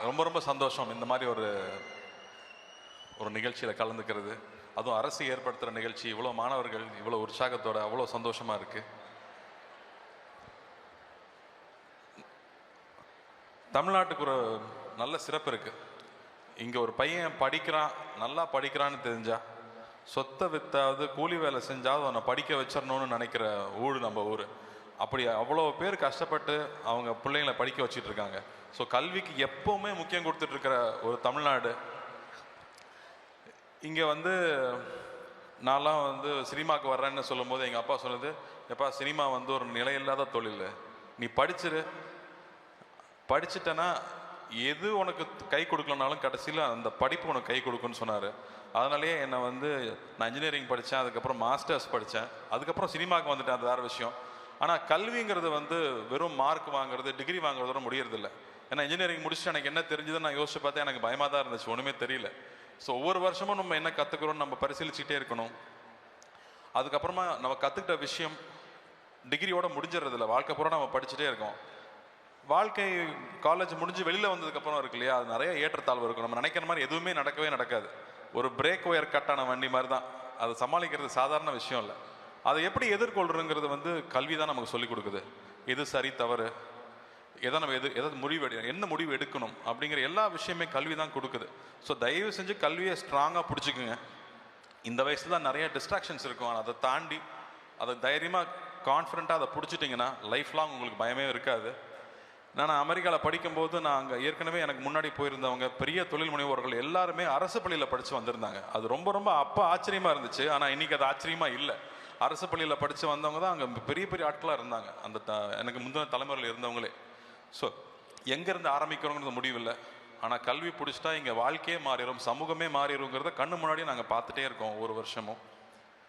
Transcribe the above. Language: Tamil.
ரொம்ப ரொம்ப சந்தோஷம் இந்த மாதிரி ஒரு ஒரு நிகழ்ச்சியில் கலந்துக்கிறது. அதுவும் அரசு ஏற்படுத்துகிற நிகழ்ச்சி, இவ்வளோ மாணவர்கள் இவ்வளோ உற்சாகத்தோட அவ்வளோ சந்தோஷமாக இருக்குது. தமிழ்நாட்டுக்கு ஒரு நல்ல சிறப்பு இருக்குது. இங்கே ஒரு பையன் படிக்கிறான், நல்லா படிக்கிறான்னு தெரிஞ்சா சொத்தை வித்தாவது கூலி வேலை செஞ்சாவது அவனை படிக்க வச்சிடணும்னு நினைக்கிற ஊர் நம்ம ஊர். அப்படி அவ்வளோ பேர் கஷ்டப்பட்டு அவங்க பிள்ளைங்களை படிக்க வச்சுட்டு இருக்காங்க. ஸோ கல்விக்கு எப்போவுமே முக்கியம் கொடுத்துட்ருக்கிற ஒரு தமிழ்நாடு. இங்கே வந்து நான்லாம் வந்து சினிமாவுக்கு வர்றேன்னு சொல்லும்போது எங்கள் அப்பா சொன்னது, எப்பா சினிமா வந்து ஒரு நிலையில்லாத தொழில், நீ படிச்சுட்டேன்னா எது உனக்கு கை கொடுக்கலனாலும் கடைசியில் அந்த படிப்பு உனக்கு கை கொடுக்குன்னு சொன்னார். அதனாலேயே என்னை வந்து நான் இன்ஜினியரிங் படித்தேன், அதுக்கப்புறம் மாஸ்டர்ஸ் படித்தேன், அதுக்கப்புறம் சினிமாவுக்கு வந்துட்டேன், அது வேறு விஷயம். ஆனால் கல்விங்கிறது வந்து வெறும் மார்க் வாங்குறது, டிகிரி வாங்குறதோட முடியறதில்லை. ஏன்னா இன்ஜினியரிங் முடிச்சுட்டு எனக்கு என்ன தெரிஞ்சதுன்னு நான் யோசிச்சு பார்த்தேன், எனக்கு பயமாக தான் இருந்துச்சு, ஒன்றுமே தெரியல. ஸோ ஒவ்வொரு வருஷமும் நம்ம என்ன கற்றுக்கிறோன்னு நம்ம பரிசீலிச்சுட்டே இருக்கணும். அதுக்கப்புறமா நம்ம கற்றுக்கிட்ட விஷயம் டிகிரியோட முடிஞ்சிடறதில்ல, வாழ்க்கை பூரா நம்ம படிச்சுட்டே இருக்கோம். வாழ்க்கை காலேஜ் முடிஞ்சு வெளியில் வந்ததுக்கப்புறம் இருக்கு இல்லையா, அது நிறைய ஏற்றத்தாழ்வு இருக்கும். நம்ம நினைக்கிற மாதிரி எதுவுமே நடக்கவே நடக்காது. ஒரு பிரேக் ஒயர் கட்டான வண்டி மாதிரி தான், அதை சமாளிக்கிறது சாதாரண விஷயம் இல்லை. அதை எப்படி எதிர்கொள்றதுங்கிறது வந்து கல்வி தான் நமக்கு சொல்லிக் கொடுக்குது. எது சரி தவறு, எதை நம்ம எதாவது என்ன முடிவு எடுக்கணும் அப்படிங்கிற எல்லா விஷயமே கல்வி தான் கொடுக்குது. ஸோ தயவு செஞ்சு கல்வியை ஸ்ட்ராங்காக பிடிச்சிக்குங்க. இந்த வயசுல தான் நிறைய டிஸ்ட்ராக்ஷன்ஸ் இருக்கும், அதை தாண்டி அதை தைரியமாக கான்ஃபிடென்ட்டாக அதை பிடிச்சிட்டிங்கன்னா லைஃப் லாங் உங்களுக்கு பயமே இருக்காது. நான் அமெரிக்காவில் படிக்கும்போது நான் அங்கே ஏற்கனவே எனக்கு முன்னாடி போயிருந்தவங்க பெரிய தொழில் முனைவோர்கள் எல்லாருமே அரசு பள்ளியில் படித்து வந்திருந்தாங்க. அது ரொம்ப ரொம்ப அப்போ ஆச்சரியமாக இருந்துச்சு. ஆனால் இன்றைக்கி அது ஆச்சரியமாக இல்லை. அரசு பள்ளியில் படித்து வந்தவங்க தான் அங்கே பெரிய பெரிய ஆட்களாக இருந்தாங்க, அந்த எனக்கு முந்தின தலைமுறையில் இருந்தவங்களே. ஸோ எங்கேருந்து ஆரம்பிக்கிறோங்கிறது முடிவில்லை, ஆனால் கல்வி பிடிச்சிட்டா இங்கே வாழ்க்கையே மாறிடும், சமூகமே மாறிடுங்கிறத கண்ணு முன்னாடியே நாங்கள் பார்த்துட்டே இருக்கோம் ஒவ்வொரு வருஷமும்.